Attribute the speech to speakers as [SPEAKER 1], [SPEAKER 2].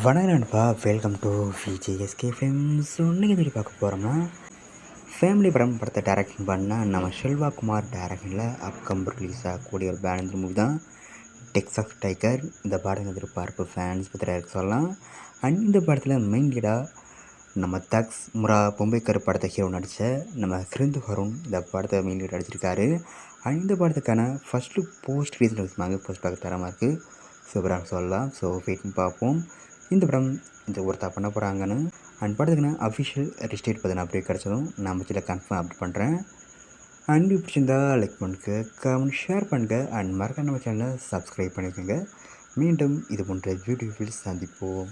[SPEAKER 1] வணக்கம் நண்பா, welcome to VJSK films. இன்றைக்கி எப்படி பார்க்க போகிறோம்னா, ஃபேமிலி படத்தை டைரக்ஷன் பண்ணால் நம்ம செல்வா குமார் டைரக்ஷனில் அப்கம்பர் ரிலீஸ் ஆகக்கூடிய ஒரு பேனஞ்சர் மூவி தான் டெக்சாஸ் டைகர். இந்த படம் எதிர்பார்ப்பு ஃபேன்ஸ் பற்றி டைரக்ட் சொல்லலாம். அண்ட் இந்த படத்தில் மெயின் லீடாக நம்ம தக்ஸ் முரா பொம்பைக்கர் படத்தை ஹீரோ நடித்த நம்ம சிருந்து ஹருண் இந்த படத்தை மெயின் லீட் நடிச்சிருக்காரு. அண்ட் இந்த படத்துக்கான ஃபஸ்ட் லுக் போஸ்ட் ரீசன் எடுத்துமாங்க. போஸ்ட் பார்க்க தரமாக இருக்குது, சூப்பராக சொல்லலாம். ஸோ வெயிட்னு பார்ப்போம் இந்த படம் இந்த ஒருத்தா பண்ண போகிறாங்கன்னு. அண்ட் படத்துக்குன்னா அஃபிஷியல் ரிஜிஸ்டேட் பார்த்தீங்கன்னா அப்படியே கிடச்சதும் நான் பட்சத்தில் கன்ஃபார்ம் அப்டேட் பண்ணுறேன். அண்ட் பிடிச்சிருந்தா லைக் பண்ணுங்க, கமெண்ட் ஷேர் பண்ணுங்க. அண்ட் மறக்காம நம்ம சேனலை சப்ஸ்கிரைப் பண்ணிக்கோங்க. மீண்டும் இது போன்ற வீடியோவில் சந்திப்போம்.